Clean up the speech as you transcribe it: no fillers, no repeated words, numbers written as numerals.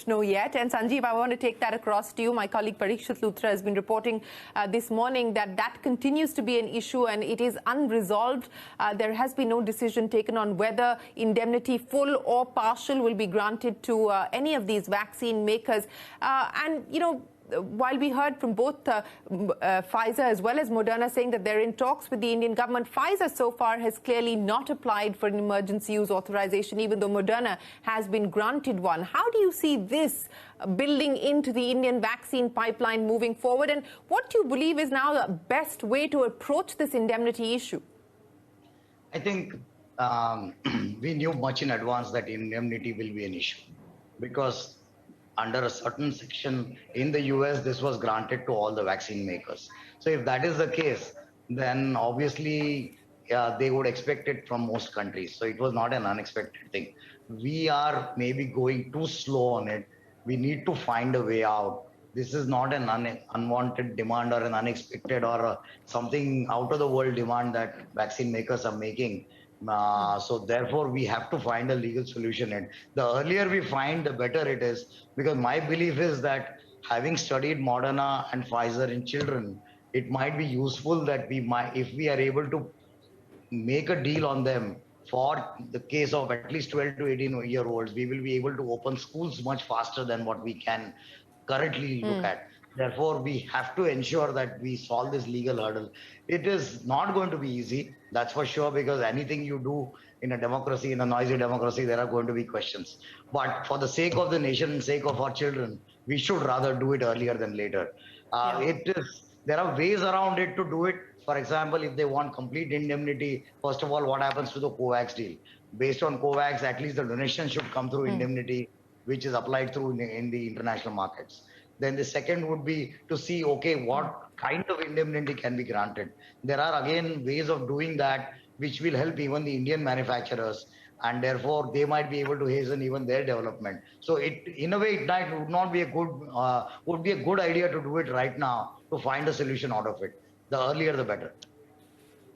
don't know yet. And Sanjiv, I want to take that across to you. My colleague Parikshit Luthra has been reporting this morning that continues to be an issue and it is unresolved. There has been no decision taken on whether indemnity, full or partial, will be granted to any of these vaccine makers. While we heard from both Pfizer as well as Moderna saying that they're in talks with the Indian government, Pfizer so far has clearly not applied for an emergency use authorization, even though Moderna has been granted one. How do you see this building into the Indian vaccine pipeline moving forward? And what do you believe is now the best way to approach this indemnity issue? I think we knew much in advance that indemnity will be an issue because under a certain section in the US, this was granted to all the vaccine makers. So if that is the case, then obviously they would expect it from most countries. So it was not an unexpected thing. We are maybe going too slow on it. We need to find a way out. This is not an unwanted demand or an unexpected or something out of the world demand that vaccine makers are making. So therefore, we have to find a legal solution. And the earlier we find, the better it is. Because my belief is that having studied Moderna and Pfizer in children, it might be useful that we might, if we are able to make a deal on them for the case of at least 12 to 18-year-olds, we will be able to open schools much faster than what we can currently look at. Therefore, we have to ensure that we solve this legal hurdle. It is not going to be easy, that's for sure, because anything you do in a democracy, in a noisy democracy, there are going to be questions. But for the sake of the nation and sake of our children, we should rather do it earlier than later. There are ways around it to do it. For example, if they want complete indemnity, first of all, what happens to the COVAX deal? Based on COVAX, at least the donation should come through indemnity, which is applied through in the international markets. Then the second would be to see, okay, what kind of indemnity can be granted. There are again ways of doing that which will help even the Indian manufacturers, and therefore they might be able to hasten even their development. So it, in a way, it would not be a good idea to do it right now to find a solution out of it. The earlier the better.